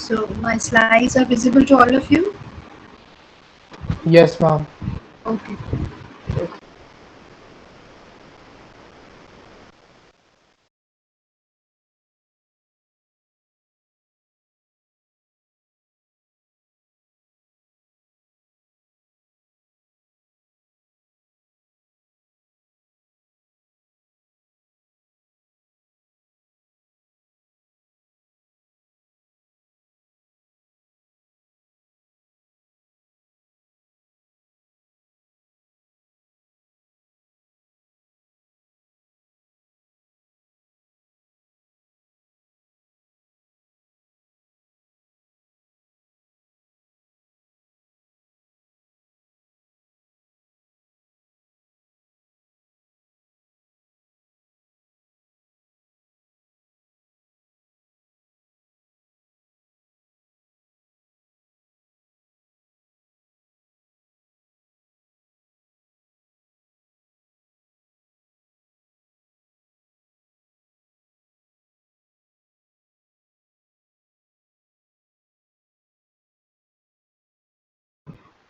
So my slides are visible to all of you? Yes, ma'am. Okay.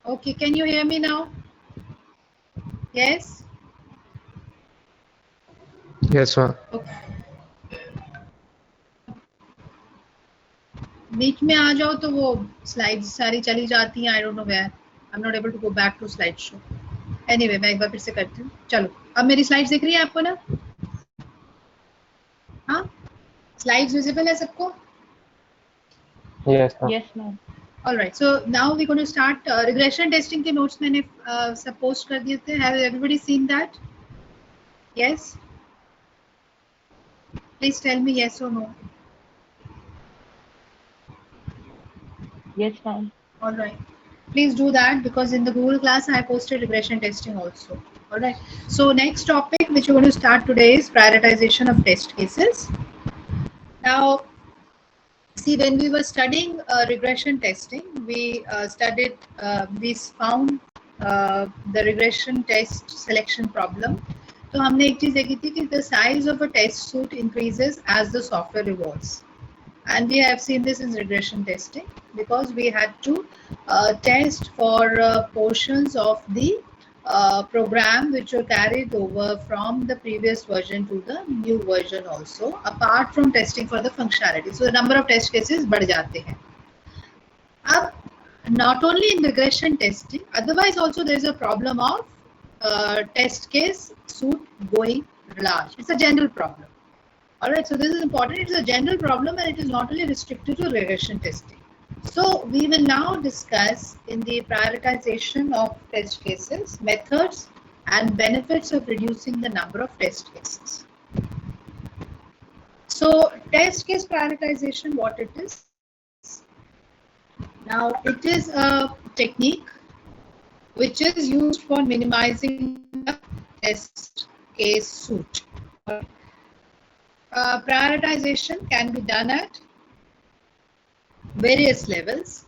Okay, can you hear me now? Yes? Yes, ma'am. Okay. बीच में आ जाओ तो वो slides सारी चली जाती हैं. I don't know where. I am not able to go back to slide show. Anyway मैं एक बार फिर से करती हूँ. चलो अब मेरी स्लाइड्स दिख रही है आपको ना? हाँ, स्लाइड्स विजिबल है सबको? Yes, ma'am. Yes, ma'am. All right, so now we're going to start regression testing के notes मैंने सब post कर दिए थे. Have everybody seen that? Yes. Please tell me yes or no. Yes, ma'am. All right. Please do that because in the Google class I posted regression testing also. All right. So next topic which we're going to start today is prioritization of test cases. Now, see, when we were studying regression testing, we studied, we found the regression test selection problem. तो हमने एक चीज देखी थी कि the size of a test suite increases as the software evolves. And we have seen this in regression testing because we had to test for portions of the program which were carried over from the previous version to the new version also, apart from testing for the functionality. So the number of test cases बढ़ जाते हैं. अब not only in regression testing, otherwise also there is a problem of test case suite going large. It's a general problem. All right, so this is important. It is a general problem and it is not only restricted to regression testing. So we will now discuss in the prioritization of test cases, methods and benefits of reducing the number of test cases. So test case prioritization, what it is? Now it is a technique which is used for minimizing the test case suite. Prioritization can be done at various levels.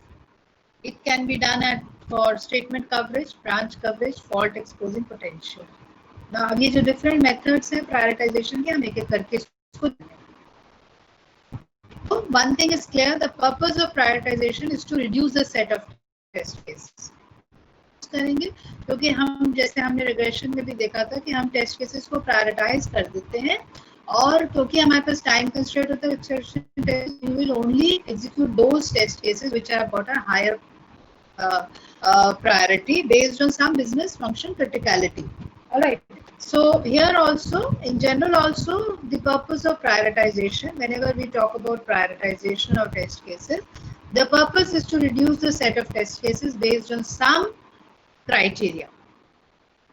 It can be done at for statement coverage, branch coverage, fault exposing potential. Now ये जो different methods हैं prioritization के, हम एक एक करके इसको. So one thing is clear: the purpose of prioritization is to reduce the set of test cases. करेंगे क्योंकि हम जैसे हमने regression में भी देखा था कि हम test cases को prioritize कर देते हैं और क्योंकि हमारे पास time constraint होता है, you will only execute those test cases which have got a higher priority based on some business function criticality. All right. So here also, in general also, the purpose of prioritization, whenever we talk about prioritization of test cases, the purpose is to reduce the set of test cases based on some criteria.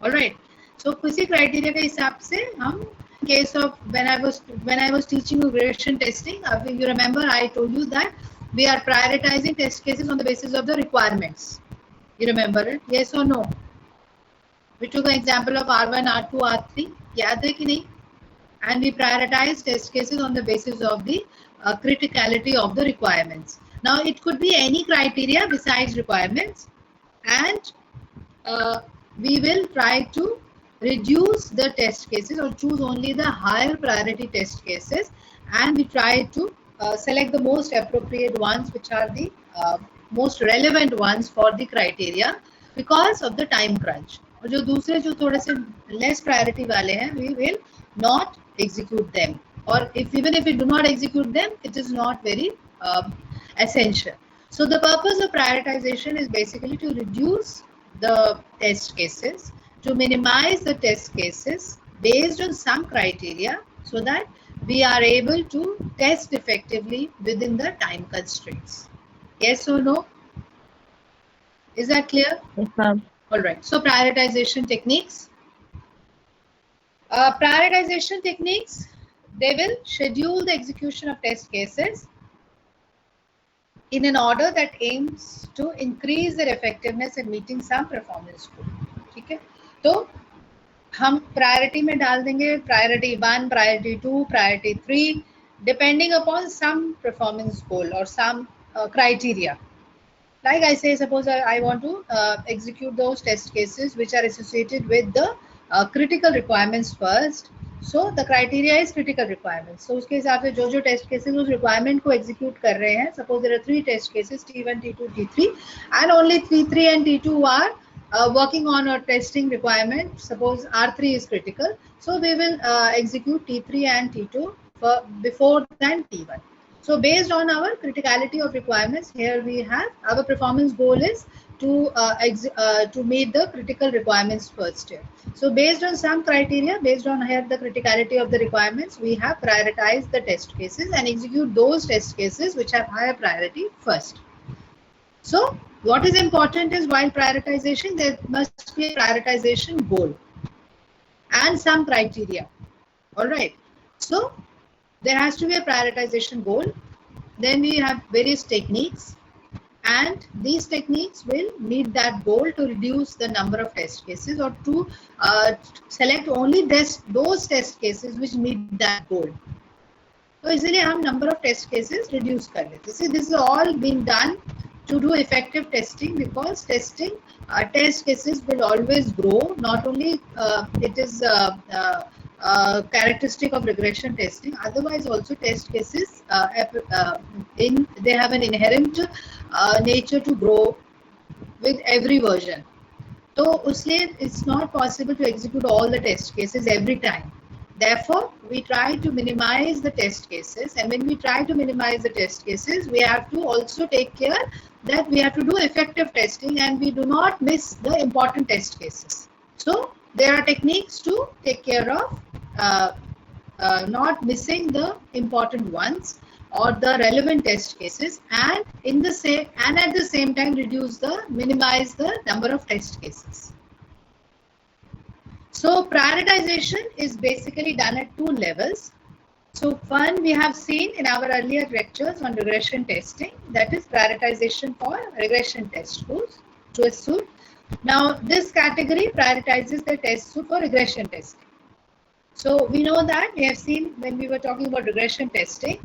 All right. So किसी criteria के हिसाब से हम case of when I was teaching regression testing, you remember I told you that we are prioritizing test cases on the basis of the requirements. You remember it? Yes or no? We took an example of R1, R2, R3. याद है कि नहीं? And we prioritize test cases on the basis of the criticality of the requirements. Now it could be any criteria besides requirements, and we will try to reduce the test cases or choose only the higher priority test cases, and we try to select the most appropriate ones, which are the most relevant ones for the criteria because of the time crunch. और जो दूसरे जो थोड़े से less priority वाले हैं, we will not execute them. Or even if we do not execute them, it is not very essential. So the purpose of prioritization is basically to reduce the test cases, to minimize the test cases based on some criteria, so that we are able to test effectively within the time constraints. Yes or no? Is that clear? Yes, ma'am. All right. So prioritization techniques. Prioritization techniques, they will schedule the execution of test cases in an order that aims to increase their effectiveness in meeting some performance goal. ठीक है? तो हम priority में डाल देंगे priority 1, priority 2, priority 3, depending upon some performance goal or some criteria. Like I say, suppose I want to execute those test cases which are associated with the critical requirements first. So the criteria is critical requirements. So उसके हिसाब से जो test cases उस requirement को execute कर रहे हैं. Suppose there are 3 test cases, T1, T2, T3, and only T3 and T2 are working on a testing requirement. Suppose R3 is critical, so we will execute T3 and T2 before than T1. So based on our criticality of requirements, here we have our performance goal is to meet the critical requirements first here. So based on some criteria, based on here the criticality of the requirements, we have prioritized the test cases and execute those test cases which have higher priority first. So what is important is while prioritization, there must be a prioritization goal and some criteria. All right. So there has to be a prioritization goal. Then we have various techniques, and these techniques will meet that goal to reduce the number of test cases or to select only those test cases which meet that goal. So इसलिए हम number of test cases reduce कर लेते हैं. See, this is all being done to do effective testing, because testing test cases will always grow. Not only it is characteristic of regression testing, otherwise also test cases they have an inherent nature to grow with every version. So उसलिए it's not possible to execute all the test cases every time. Therefore, we try to minimize the test cases, and when we try to minimize the test cases, we have to also take care that we have to do effective testing and we do not miss the important test cases. So there are techniques to take care of not missing the important ones or the relevant test cases, and at the same time minimize the number of test cases. So prioritization is basically done at 2 levels. So one we have seen in our earlier lectures on regression testing, that is prioritization for regression test suite. Now this category prioritizes the test suite for regression testing. So we know that we have seen when we were talking about regression testing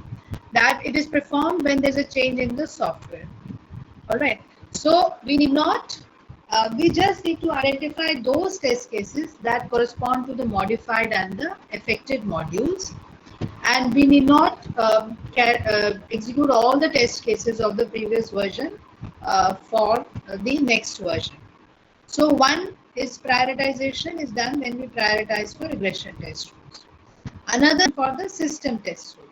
that it is performed when there's a change in the software. All right. So we need not. We just need to identify those test cases that correspond to the modified and the affected modules, and we need not execute all the test cases of the previous version for the next version. So one is prioritization is done when we prioritize for regression test suites. Another for the system test suite.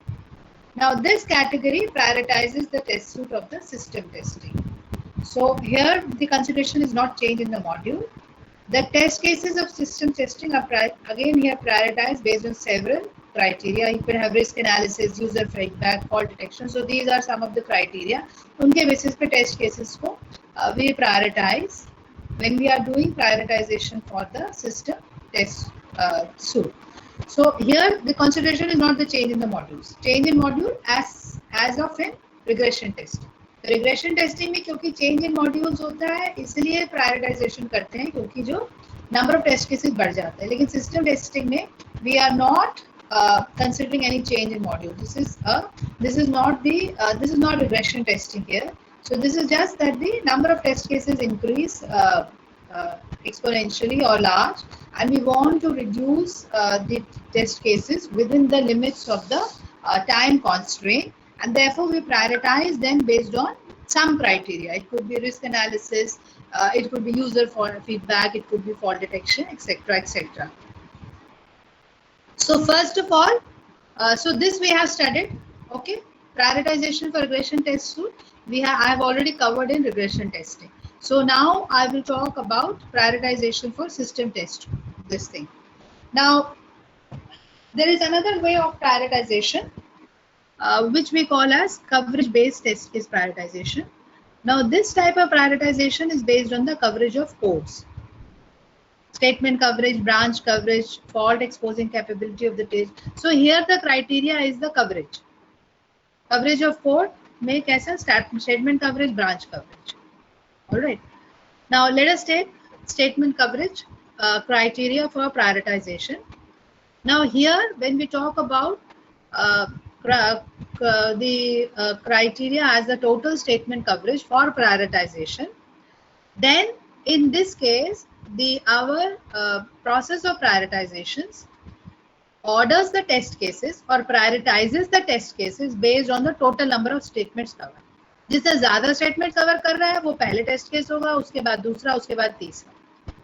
Now this category prioritizes the test suite of the system testing. So here the consideration is not changed in the module. The test cases of system testing are again here prioritized based on several criteria. You can have risk analysis, user feedback, fault detection. So these are some of the criteria. उनके basis पे test cases को we prioritize when we are doing prioritization for the system test suite. So here the consideration is not the change in the modules. Change in module as of in regression testing. Regression testing में क्योंकि change in modules होता है इसलिए prioritisation करते हैं, क्योंकि जो number of test cases बढ़ जाता है. लेकिन सिस्टम टेस्टिंग में we are not considering any change in module. This is not regression testing here. So this is just that the number of test cases increase exponentially or large, and we want to reduce the test cases within the limits of the time constraint, and therefore we prioritize them based on some criteria. It could be risk analysis, it could be user feedback, it could be fault detection, etc., etc. So first of all, so this we have studied, okay? Prioritization for regression test suite, I have already covered in regression testing. So now I will talk about prioritization for system test, this thing. Now, there is another way of prioritization, which we call as coverage-based test case prioritization. Now, this type of prioritization is based on the coverage of codes. Statement coverage, branch coverage, fault exposing capability of the test. So here the criteria is the coverage. Coverage of code, make as a statement coverage, branch coverage. All right. Now let us take statement coverage criteria for prioritization. Now here, when we talk about the criteria as the total statement coverage for prioritization, then in this case, our process of prioritizations orders the test cases or prioritizes the test cases based on the total number of statements covered. जिससे ज़्यादा statements cover कर रहा है वो पहले test case होगा, उसके बाद दूसरा, उसके बाद तीसरा.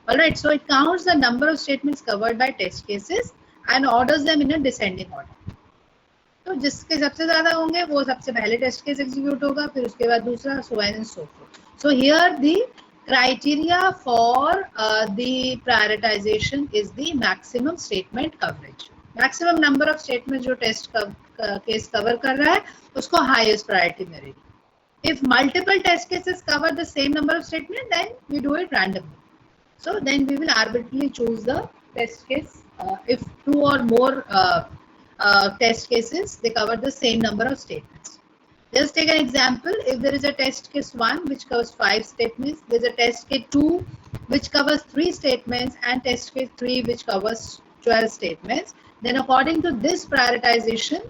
All right, so it counts the number of statements covered by test cases and orders them in a descending order. तो जिसके सबसे ज़्यादा होंगे वो सबसे पहले test case execute होगा, फिर उसके बाद दूसरा, so on and so forth. So here the criteria for the prioritization is the maximum statement coverage. Maximum number of statements जो test case cover कर रहा है उसको highest priority मिलेगी. If multiple test cases cover the same number of statements, then we do it randomly. So then we will arbitrarily choose the test case. If two or more test cases, they cover the same number of statements. Just take an example. If there is a test case 1 which covers 5 statements, there is a test case 2 which covers 3 statements, and test case 3 which covers 12 statements. Then according to this prioritization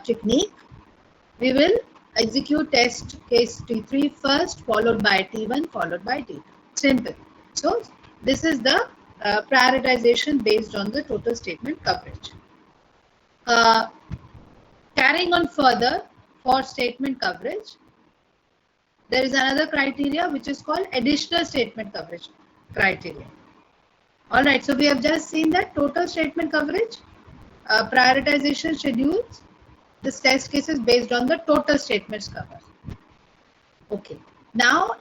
technique, we will execute test case T3 first, followed by T1, followed by T2. Simple. So this is the prioritization based on the total statement coverage. Carrying on further, for statement coverage, there is another criteria which is called additional statement coverage criteria. All right, so we have just seen that total statement coverage, prioritization schedules this test cases based on the total statements covered. Okay, now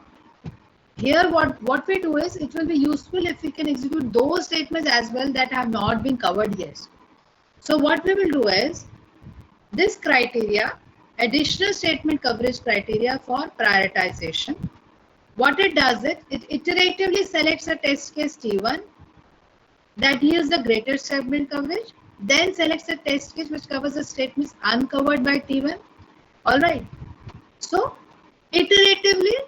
here what we do is, it will be useful if we can execute those statements as well that have not been covered yet. So what we will do is, this criteria, additional statement coverage criteria for prioritization, what it does is, it iteratively selects a test case T1 that yields the greatest statement coverage, then selects a test case which covers the statements uncovered by T1. All right. So iteratively,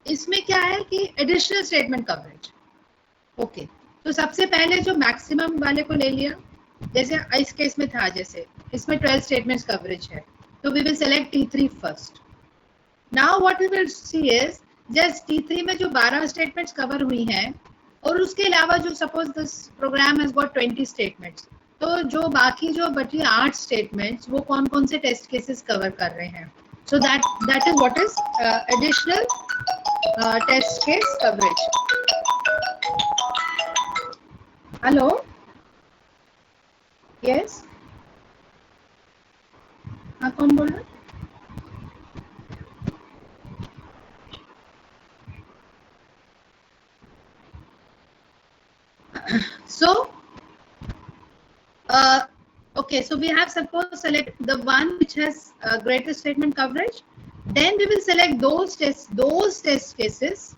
इसमें क्या है कि additional statement coverage. Okay. तो सबसे पहले जो maximum वाले को ले लिया, जैसे इस केस में था, जैसे इसमें 12 statements coverage है, तो we will select T3 first. Now what we will see is, just T3 में जो 12 statements cover हुई हैं, और उसके अलावा जो suppose this program has got 20 statements, तो जो बाकी जो बची 8 statements वो कौन कौन से test cases cover कर रहे हैं. So that is what is additional test case coverage. Hello? Yes? हाँ, कौन बोल रहा है? So, okay, so we have suppose select the one which has greatest statement coverage. Then we will select those test cases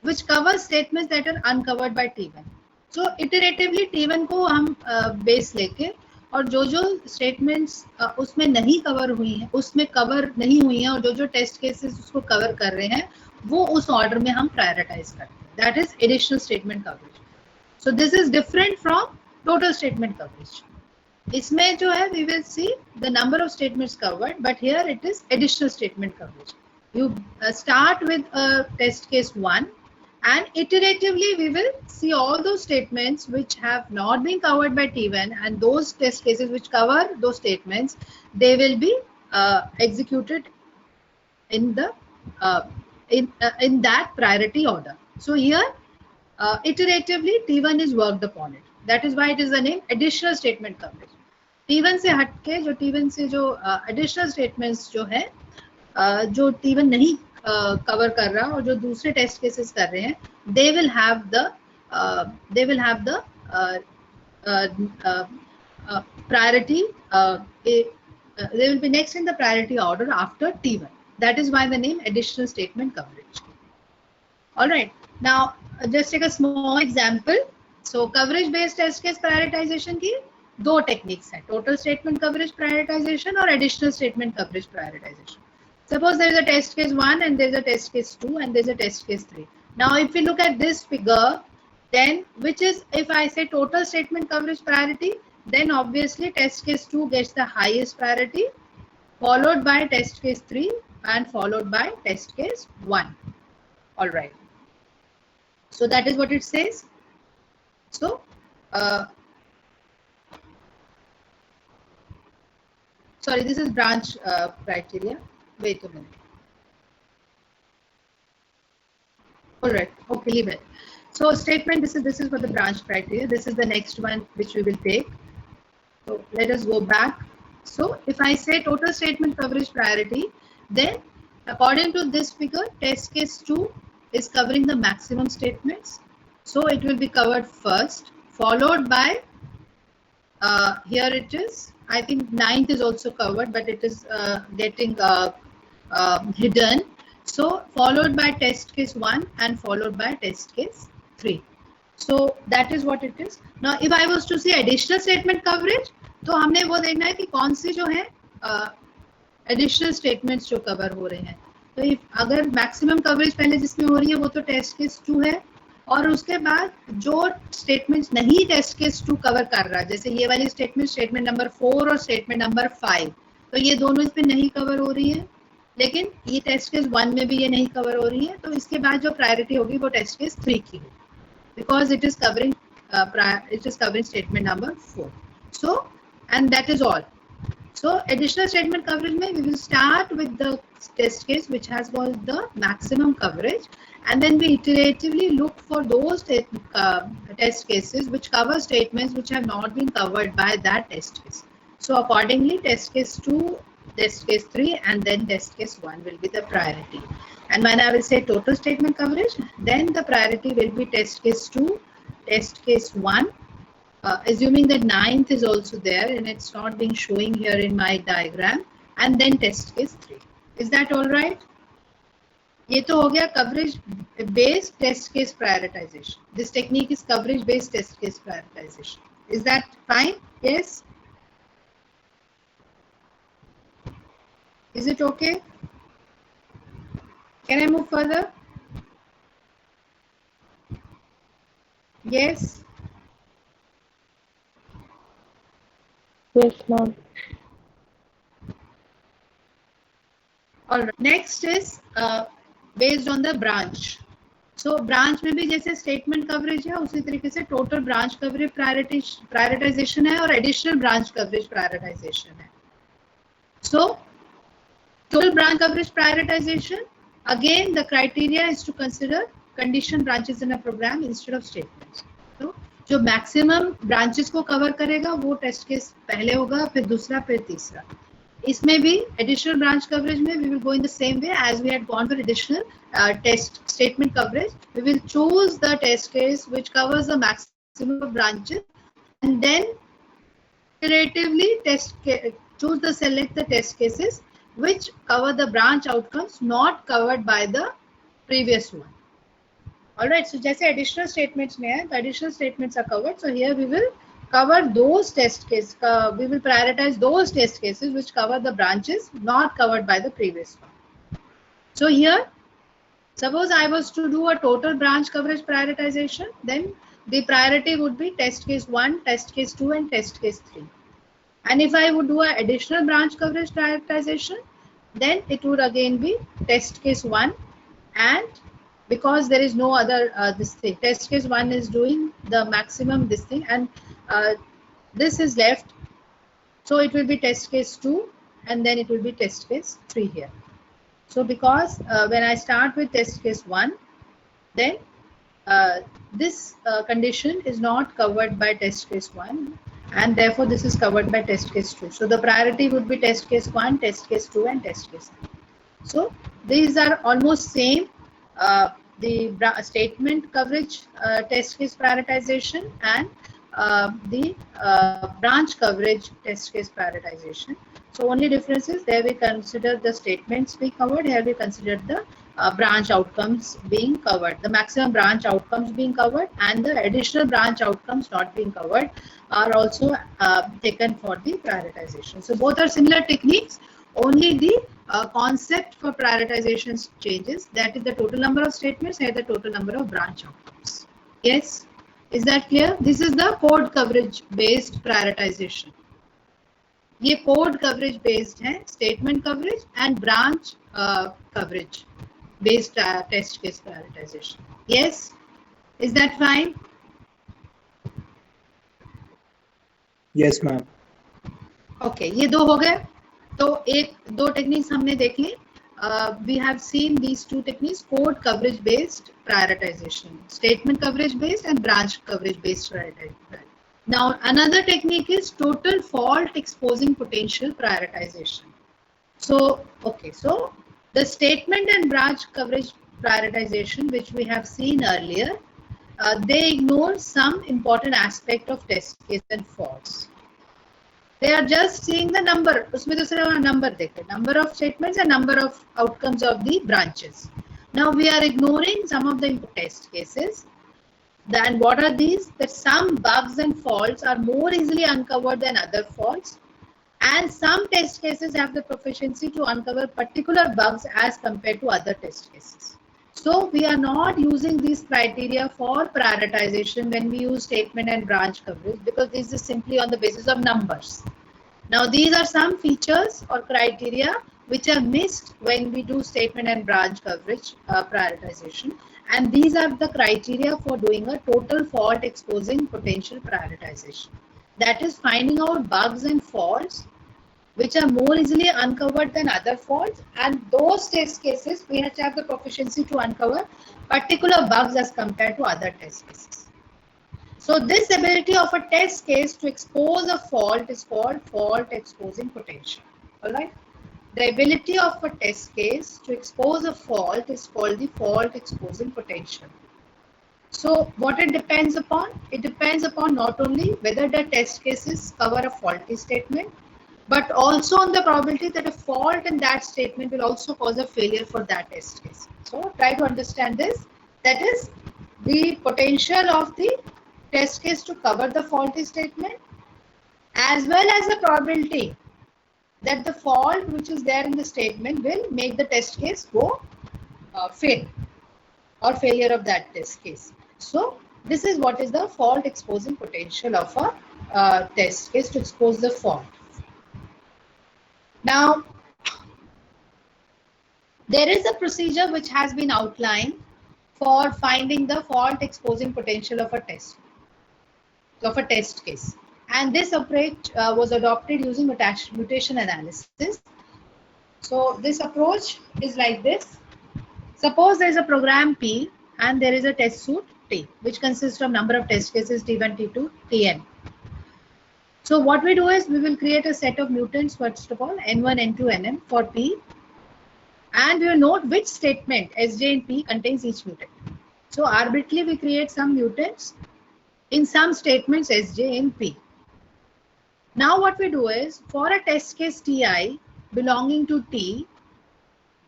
which cover statements that are uncovered by T1. So iteratively T1 को हम base लेके, और जो statements उसमें नहीं cover हुई हैं, उसमें cover नहीं हुई हैं, और जो test cases उसको cover कर रहे हैं, वो उस order में हम prioritize करते हैं. That is additional statement coverage. So this is different from total statement coverage. इसमें जो है, we will see the number of statements covered, but here it is additional statement coverage. You start with a test case 1, and iteratively we will see all those statements which have not been covered by T1, and those test cases which cover those statements, they will be executed in the in that priority order. So here iteratively T1 is worked upon it. That is why it is the name additional statement coverage. T1 से हटके जो T1 से जो additional statements जो है जो T1 नहीं cover कर रहा और जो दूसरे टेस्ट केसेस कर रहे हैं, they will have the priority. They will be next in the priority order after T1. That is why the name additional statement coverage. All right. Now just take a small example. So coverage based test case prioritization की दो techniques हैं, total statement coverage prioritization और additional statement coverage prioritization. Suppose there is a test case 1 and there is a test case 2 and there is a test case 3. Now if we look at this figure, then which is, if I say total statement coverage priority, then obviously test case 2 gets the highest priority, followed by test case 3 and followed by test case 1. All right. So that is what it says. So sorry, this is branch criteria. Wait a minute. All right. Okay, leave it. So statement, this is for the branch criteria. This is the next one which we will take. So let us go back. So if I say total statement coverage priority, then according to this figure, test case 2 is covering the maximum statements. So it will be covered first, followed by, here it is, I think 9th is also covered, but it is getting hidden. So followed by test case 1 and followed by test case 3. So that is what it is. Now if I was to see additional statement coverage, तो हमने वो देखना है कि कौन सी जो है additional statements जो cover हो रहे हैं. तो if अगर maximum coverage पहले जिसमें हो रही है वो तो test case 2 है, और उसके बाद जो statements नहीं test case 2 cover कर रहा, जैसे ये वाली statement number 4 और statement number 5, तो ये दोनों इस पे नहीं cover हो रही है, लेकिन ये test case 1 में भी ये नहीं cover हो रही है, तो इसके बाद जो priority होगी वो test case 3 की होगी, because it is covering statement number 4. So and that is all. So additional statement coverage में we will start with the test case which has got the maximum coverage, and then we iteratively look for those test cases which cover statements which have not been covered by that test case. So accordingly, test case 2, test case 3 and then test case 1 will be the priority. And when I will say total statement coverage, then the priority will be test case 2, test case 1, assuming that 9th is also there and it's not being showing here in my diagram, and then test case 3. Is that all right? ये तो हो गया coverage based test case prioritization. This technique is coverage based test case prioritization. Is that fine? Yes? Is it okay? Can I move further? Yes? Yes, ma'am. All right. Next is based on the branch. So branch में भी जैसे statement coverage है, उसी तरीके से total branch coverage prioritization है और additional branch coverage prioritization है. So total branch coverage prioritization, again the criteria is to consider condition branches in a program instead of statements. So जो maximum branches को cover करेगा वो test case पहले होगा, फिर दूसरा, फिर तीसरा. इसमें भी additional branch coverage में we will go in the same way as we had gone for additional test statement coverage. We will choose the test case which covers the maximum of branches, and then iteratively select the test cases which cover the branch outcomes not covered by the previous one. All right. So जैसे additional statements में है, the additional statements are covered. So here we will cover those test cases. We will prioritize those test cases which cover the branches not covered by the previous one. So here, suppose I was to do a total branch coverage prioritization, then the priority would be test case 1, test case 2 and test case 3. And if I would do an additional branch coverage prioritization, then it would again be test case 1, and because there is no other this thing, test case 1 is doing the maximum this thing, and this is left, so it will be test case 2 and then it will be test case 3 here. So because when I start with test case 1, then this condition is not covered by test case 1, and therefore this is covered by test case 2. So the priority would be test case 1, test case 2 and test case 3. So these are almost same. The statement coverage test case prioritization and the branch coverage test case prioritization. So only difference is there we consider the statements being covered, here we consider the branch outcomes being covered, the maximum branch outcomes being covered, and the additional branch outcomes not being covered are also taken for the prioritization. So both are similar techniques, only the concept for prioritization changes, that is the total number of statements and the total number of branch outcomes. Yes, is that clear? This is the code coverage based prioritization. ये code coverage based है, statement coverage and branch coverage based test case prioritisation. Yes, is that fine? Yes ma'am. Okay, ये दो हो गए. तो दो techniques हमने देख ली. We have seen these two techniques: code coverage based prioritization, statement coverage based and branch coverage based prioritization. Now another technique is total fault exposing potential prioritization. So okay, so the statement and branch coverage prioritization which we have seen earlier, they ignore some important aspect of test case and faults. They are just seeing the number. उसमें तो सिर्फ number देखते, number of statements and number of outcomes of the branches. Now we are ignoring some of the test cases. Then what are these? That some bugs and faults are more easily uncovered than other faults, and some test cases have the proficiency to uncover particular bugs as compared to other test cases. So we are not using these criteria for prioritization when we use statement and branch coverage, because this is simply on the basis of numbers. Now these are some features or criteria which are missed when we do statement and branch coverage prioritization, and these are the criteria for doing a total fault exposing potential prioritization. That is finding out bugs and faults which are more easily uncovered than other faults, and those test cases we have to have the proficiency to uncover particular bugs as compared to other test cases. So this ability of a test case to expose a fault is called fault exposing potential. All right. The ability of a test case to expose a fault is called the fault exposing potential. So what it depends upon? It depends upon not only whether the test cases cover a faulty statement, but also on the probability that a fault in that statement will also cause a failure for that test case. So try to understand this. That is the potential of the test case to cover the faulty statement, as well as the probability that the fault which is there in the statement will make the test case go fail or failure of that test case. So this is what is the fault exposing potential of a test case, to expose the fault. Now there is a procedure which has been outlined for finding the fault exposing potential of a test case. And this approach was adopted using mutation analysis. So this approach is like this. Suppose there is a program P and there is a test suite T, which consists of number of test cases T1, T2, Tn. So what we do is we will create a set of mutants, first of all, N1, N2, Nm for P, and we will note which statement Sj in P contains each mutant. So arbitrarily we create some mutants in some statements Sj in P. Now what we do is, for a test case Ti belonging to T,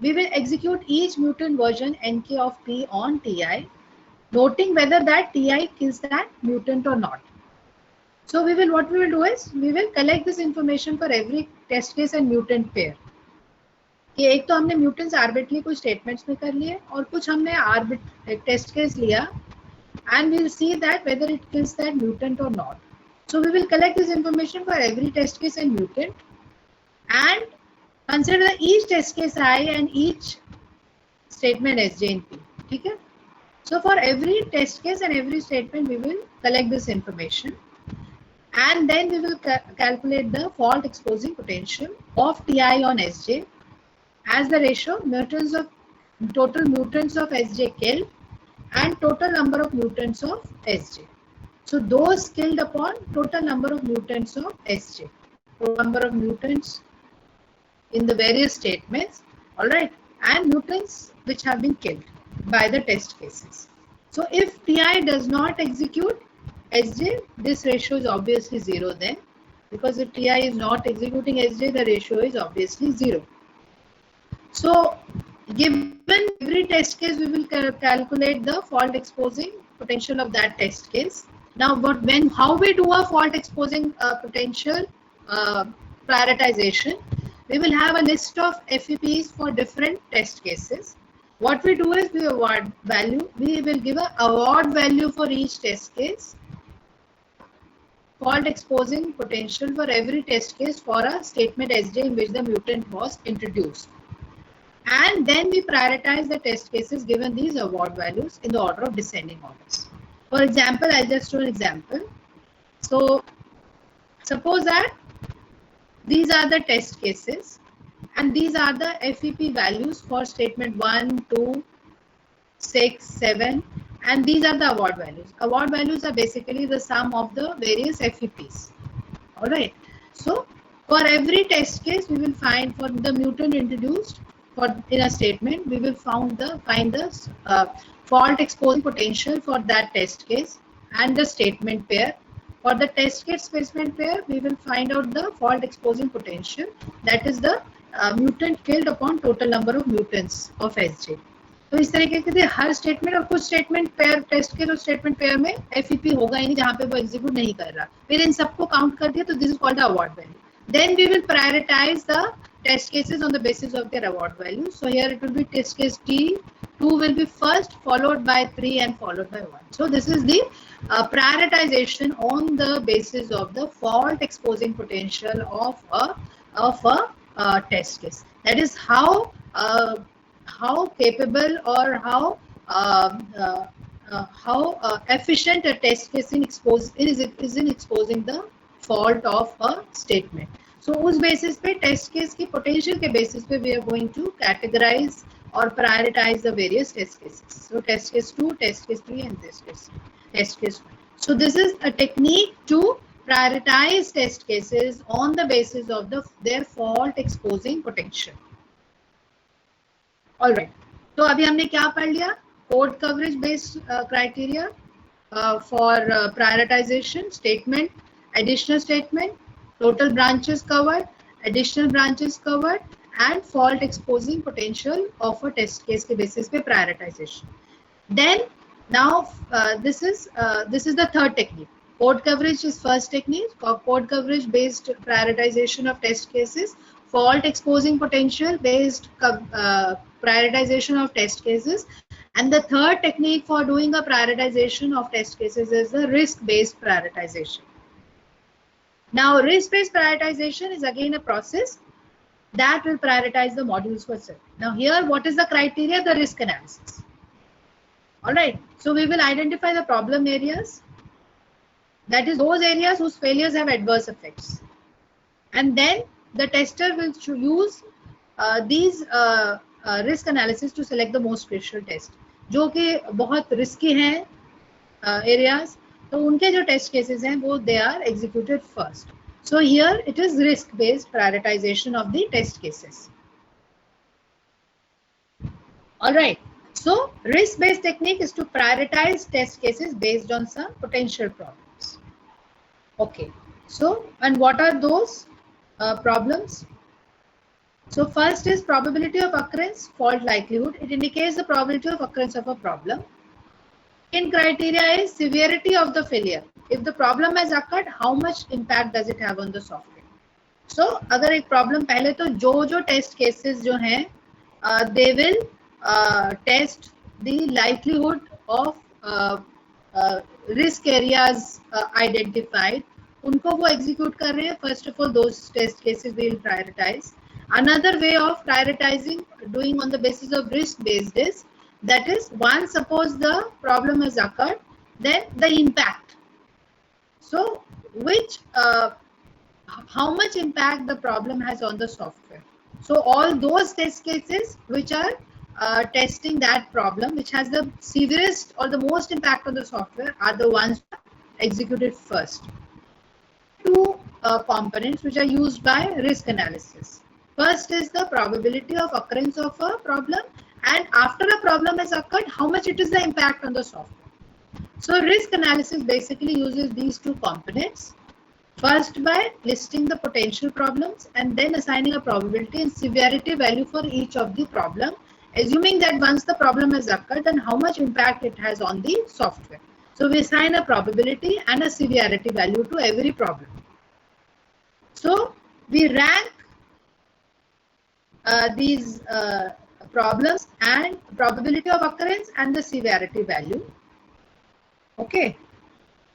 we will execute each mutant version Nk of P on Ti, noting whether that Ti kills that mutant or not. So what we will do is, we will collect this information for every test case and mutant pair. कि एक तो हमने mutants arbitrarily कुछ statements में कर लिए और कुछ हमने test case लिया, and we will see that whether it kills that mutant or not. So we will collect this information for every test case and mutant and consider each test case I and each statement Sj in P. Okay? So for every test case and every statement we will collect this information. and then we will calculate the fault exposing potential of Ti on Sj as the ratio mutants of total mutants of Sj killed and total number of mutants of Sj. So those killed upon total number of mutants of Sj, total number of mutants in the various statements, all right, and mutants which have been killed by the test cases. So if Ti does not execute Sj, this ratio is obviously 0 then, because if Ti is not executing Sj, the ratio is obviously 0. So given every test case, we will calculate the fault exposing potential of that test case. Now, how we do a fault exposing potential prioritization, we will have a list of FEPs for different test cases. What we do is we award value. We will give an award value for each test case, fault exposing potential for every test case for a statement Sj in which the mutant was introduced. And then we prioritize the test cases given these award values in the order of descending orders. For example, I'll just show an example. So suppose that these are the test cases and these are the FEP values for statement 1, 2, 6, 7, and these are the award values. Award values are basically the sum of the various FEPs. All right. So for every test case, we will find for the mutant introduced in a statement, we will find the fault exposing potential for that test case and the statement pair. For the test case statement pair, we will find out the fault exposing potential, that is the mutant killed upon total number of mutants of Sj. तो इस तरीके से हर statement और कुछ statement pair test के statement pair में FEP होगा ही नहीं जहाँ पे वो एग्जीक्यूट नहीं कर रहा, फिर इन सबको काउंट कर दिया तो this is called the award value. Then we will prioritize the test cases on the basis of their award value. So here it will be test case T2 will be first, followed by 3 and followed by 1. So this is the prioritization on the basis of the fault exposing potential of a test case. That is how capable or how efficient a test case is in exposing the fault of a statement. So उस basis पे test case की potential के basis पे we are going to categorize or prioritize the various test cases. So test case 2, test case 3 and this case, test case 1. So this is a technique to prioritize test cases on the basis of their fault exposing potential. All right. तो अभी हमने क्या पढ़ लिया? Code coverage based criteria for prioritization, statement, additional statement, total branches covered, additional branches covered, and fault exposing potential of a test case के basis पे prioritization. Then now this is the third technique. Code coverage is first technique. Code coverage based prioritization of test cases, fault exposing potential based prioritization of test cases, and the third technique for doing a prioritization of test cases is the risk based prioritization. Now, risk-based prioritization is again a process that will prioritize the modules for self. Now, here, what is the criteria? The risk analysis. All right. So, we will identify the problem areas. That is those areas whose failures have adverse effects. And then the tester will use these risk analysis to select the most crucial test. जो कि बहुत risky हैं areas. तो उनके जो test cases हैं वो they are executed first. So here it is risk based prioritisation of the test cases. Alright. So risk based technique is to prioritise test cases based on some potential problems. Okay. So and what are those problems? So first is probability of occurrence, fault likelihood. It indicates the probability of occurrence of a problem. Second criteria is severity of the failure. If the problem has occurred, how much impact does it have on the software? So अगर एक problem पहले तो जो test cases जो हैं they will test the likelihood of risk areas identified. उनको वो execute कर रहे हैं. First of all, those test cases we will prioritize. Another way of prioritizing, doing on the basis of risk based is, that is, once suppose the problem has occurred, then the impact. So which how much impact the problem has on the software. So all those test cases which are testing that problem, which has the severest or the most impact on the software, are the ones executed first. Two components which are used by risk analysis. First is the probability of occurrence of a problem, and after a problem has occurred, how much it is the impact on the software. So risk analysis basically uses these two components. First, by listing the potential problems and then assigning a probability and severity value for each of the problem, assuming that once the problem has occurred, then how much impact it has on the software. So we assign a probability and a severity value to every problem. So we rank these problems and probability of occurrence and the severity value. Okay.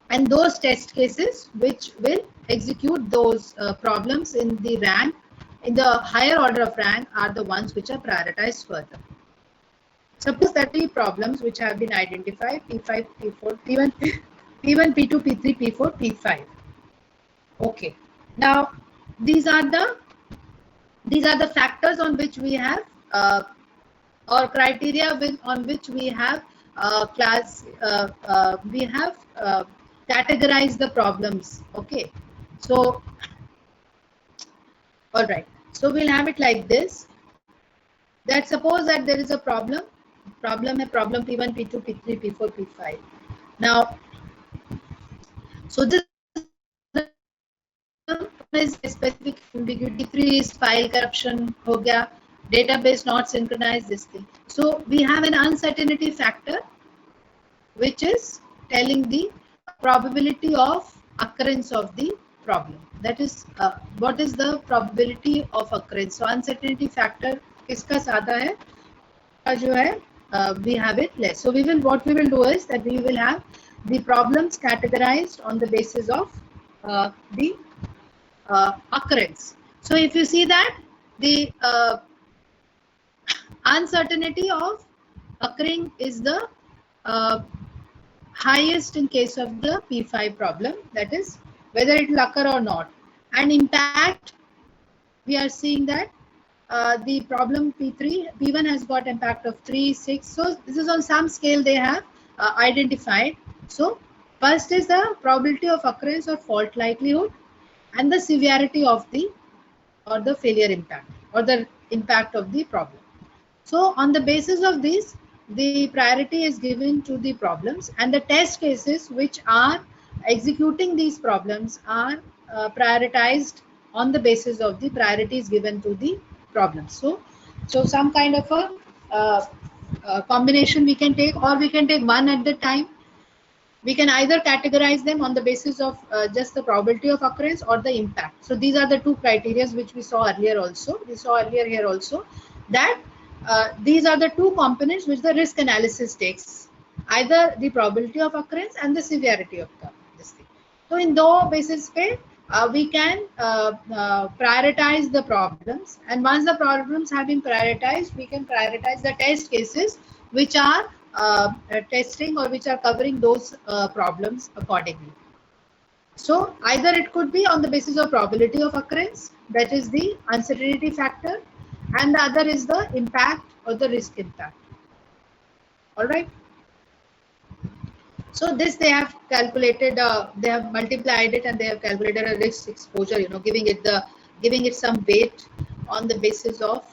And those test cases which will execute those problems in the rank, in the higher order of rank, are the ones which are prioritized further. Suppose that the problems which have been identified, P5, P4, P1, P1, P2, P3, P4, P5. Okay. Now these are the factors on which we have or criteria on which we have categorize the problems. Okay, so all right, so we'll have it like this, that suppose that there is a problem P1, P2, P3, P4, P5. Now, so this is specific ambiguity. P3 is file corruption, ho gaya, database not synchronized, this thing. So we have an uncertainty factor which is telling the probability of occurrence of the problem. That is, what is the probability of occurrence? So uncertainty factor किसका ज़्यादा है? जो है, we have it less. So what we will do is that we will have the problems categorized on the basis of the occurrence. So if you see that the uncertainty of occurring is the highest in case of the P5 problem, that is whether it will occur or not. And impact, we are seeing that the problem P1 has got impact of 3, 6. So this is on some scale they have identified. So first is the probability of occurrence or fault likelihood and the severity of the failure impact or the impact of the problem. So on the basis of this, the priority is given to the problems, and the test cases which are executing these problems are prioritized on the basis of the priorities given to the problems. So some kind of a combination we can take, or we can take one at the time. We can either categorize them on the basis of just the probability of occurrence or the impact. So these are the two criteria which we saw earlier also. We saw earlier here also that these are the two components which the risk analysis takes, either the probability of occurrence and the severity of this thing. So in those basis pe, we can prioritize the problems, and once the problems have been prioritized, we can prioritize the test cases which are testing or which are covering those problems accordingly. So either it could be on the basis of probability of occurrence, that is the uncertainty factor, and the other is the impact or the risk impact. All right. So this they have calculated, they have multiplied it and they have calculated a risk exposure, giving it some weight on the basis of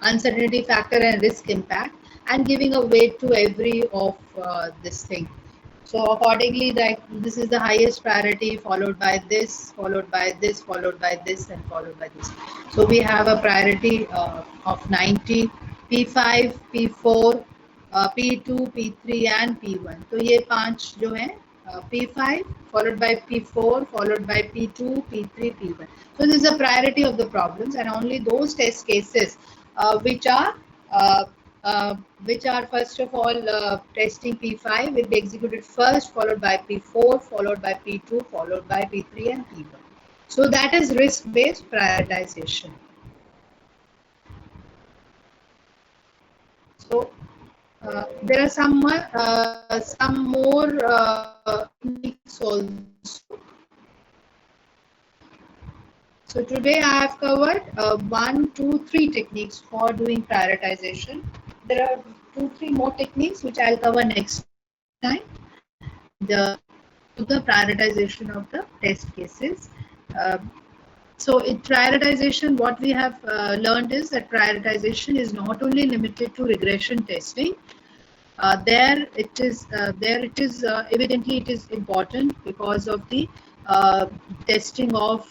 uncertainty factor and risk impact, and giving a weight to every of this thing. So accordingly, this is the highest priority, followed by this, followed by this, followed by this, and followed by this. So we have a priority of 90, P5, P4, P2, P3, and P1. So ये पांच जो हैं, P5 followed by P4 followed by P2, P3, P1. So this is the priority of the problems, and only those test cases which are first of all testing P5 will be executed first, followed by P4, followed by P2, followed by P3 and P1. So that is risk-based prioritization. So there are some more techniques also. also. So today I have covered 1, 2, 3 techniques for doing prioritization. There are 2, 3 more techniques which I'll cover next time. The prioritization of the test cases. So in prioritization, what we have learned is that prioritization is not only limited to regression testing. There it is evidently it is important because of the testing of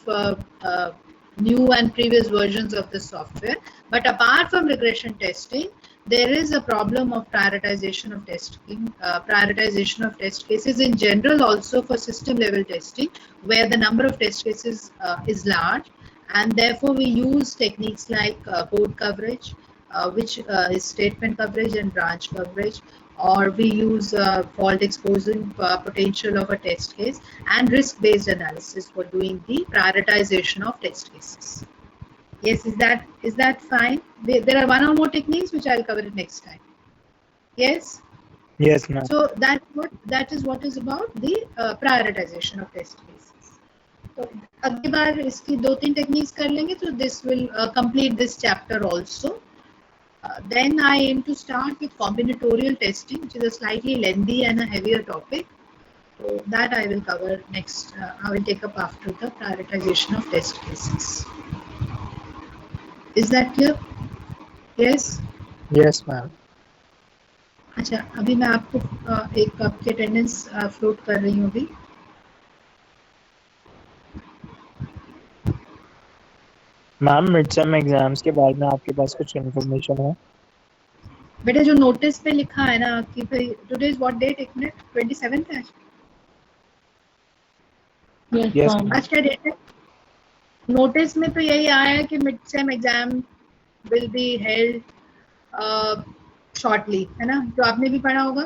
new and previous versions of the software. But apart from regression testing, there is a problem of prioritization of testing, prioritization of test cases in general, also for system level testing, where the number of test cases is large, and therefore we use techniques like code coverage, which is statement coverage and branch coverage, or we use fault exposing potential of a test case, and risk-based analysis for doing the prioritization of test cases. Yes, is that fine? There are 1 or more techniques which I'll cover it next time. Yes. Yes, ma'am. So that is what is about the prioritization of test cases. तो अगली बार इसकी 2-3 techniques कर लेंगे, तो this will complete this chapter also. Then I aim to start with combinatorial testing, which is a slightly lengthy and a heavier topic. So that I will cover next. I will take up after the prioritization of test cases. Is that clear? Yes. Yes, ma'am. अच्छा, अभी मैं आपको एक आपकी attendance float कर रही हूँ अभी. मैम मिड सेम एग्जाम्स के बारे में आपके पास कुछ इन्फॉर्मेशन है? बेटा जो नोटिस पे लिखा है ना कि भाई टुडे इज व्हाट डेट, एक मिनट, 27 है आज. Yes, ma'am. आज क्या डेट है? नोटिस में तो यही आया है कि mid sem exam will be held shortly, है ना, जो आपने भी पढ़ा होगा.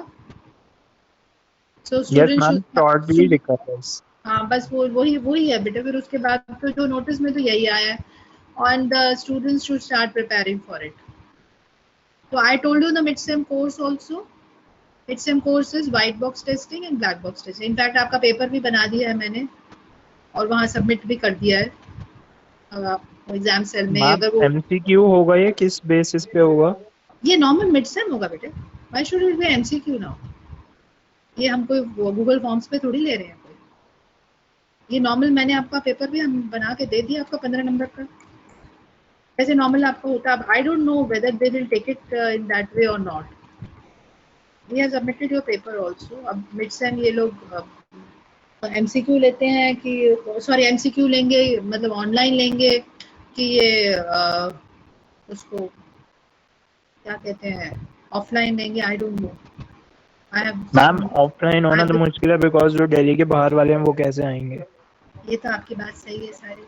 सो यस मैम, शॉर्टली लिखा है. हाँ, बस वही है बेटा. फिर उसके बाद तो जो नोटिस में तो यही आया है, and the students should start preparing for it. So I told you the mid-sem course also. Mid-sem course is white box testing and black box testing. In fact, आपका पेपर भी बना दिया है मैंने और वहाँ सबमिट भी कर दिया है एग्जाम सेल में. अगर वो एमसीक्यू होगा, ये किस बेसिस पे होगा? ये नॉर्मल मिड-सेम होगा बेटे. Why should it be MCQ now? ये हम कोई गूगल फॉर्म्स पे थोड़ी ले रहे हैं कोई. ये नॉर्मल मैंने आपका पेपर भी हम बना के दे दिया आपका 15 नंबर का. ऐसे नॉर्मल आपको होता है. I don't know whether they will take it in that way और not. We have submitted your paper also. अब मिड सेम ये लोग एमसीक्यू लेते हैं कि सॉरी एमसीक्यू लेंगे, मतलब ऑनलाइन लेंगे कि ये उसको क्या कहते हैं ऑफलाइन लेंगे. आई don't no. I have ma'am offline होना तो मुश्किल है, बिकॉज जो दिल्ली के बाहर वाले हैं वो कैसे आएंगे? ये तो आपकी बात सही है सारी.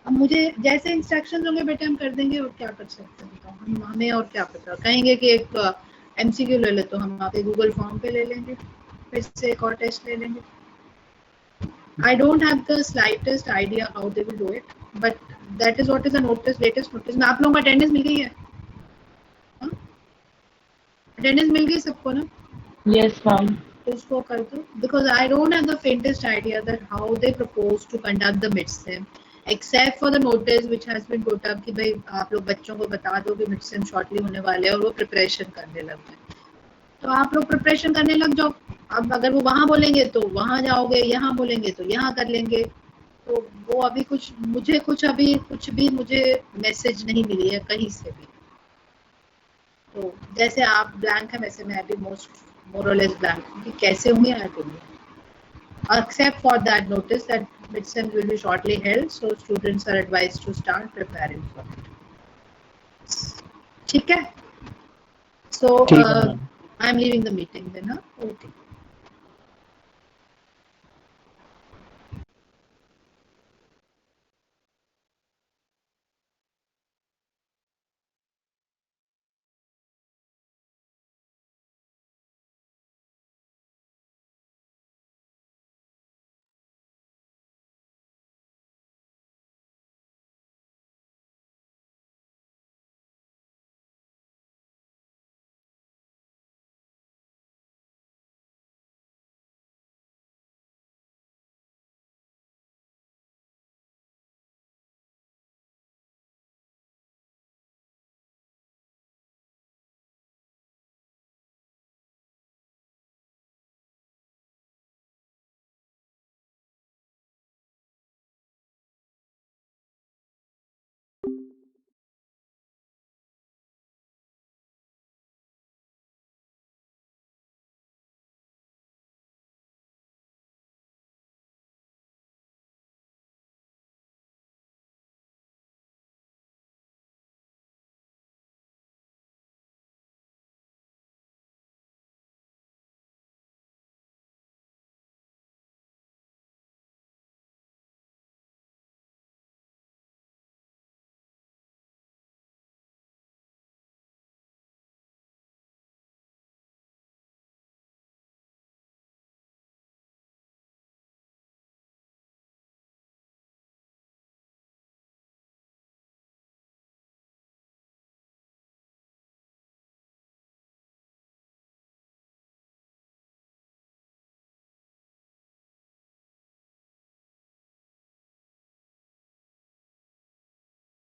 अब मुझे जैसे इंस्ट्रक्शंस होंगे बेटे हम कर देंगे, और क्या कर सकते हैं. हम हमें और क्या पता. कहेंगे कि एक एमसीक्यू ले ले तो हम आप गूगल फॉर्म पे ले लेंगे, फिर से एक और टेस्ट ले लेंगे. आई don't have the slightest idea how they will do it, but that is what is the notice, latest notice में. आप लोगों को अटेंडेंस मिल गई है? अटेंडेंस मिल गई सबको ना? Yes, ma'am. तो उसको कर दो, because I don't have the faintest idea that how they propose to conduct the mid sem, except for the notice which has been put up कि भाई आप लोग बच्चों को बता दो कि मिड सेम शॉर्टली होने वाले हैं और वो प्रिपरेशन करने लग गए. तो आप लोग प्रिपरेशन करने लग जाओ. अब अगर वो वहाँ बोलेंगे तो वहाँ जाओगे, यहाँ बोलेंगे तो यहाँ कर लेंगे. तो वो अभी कुछ भी मुझे मैसेज नहीं मिली है कहीं से भी. तो जैसे आप ब्लैंक है वैसे मैं भी मोर और लेस ब्लैंक हूँ कि कैसे होंगे आई don't no. Except for that notice that midterms will be shortly held, so students are advised to start preparing for it. ठीक है? So I am leaving the meeting then. Okay.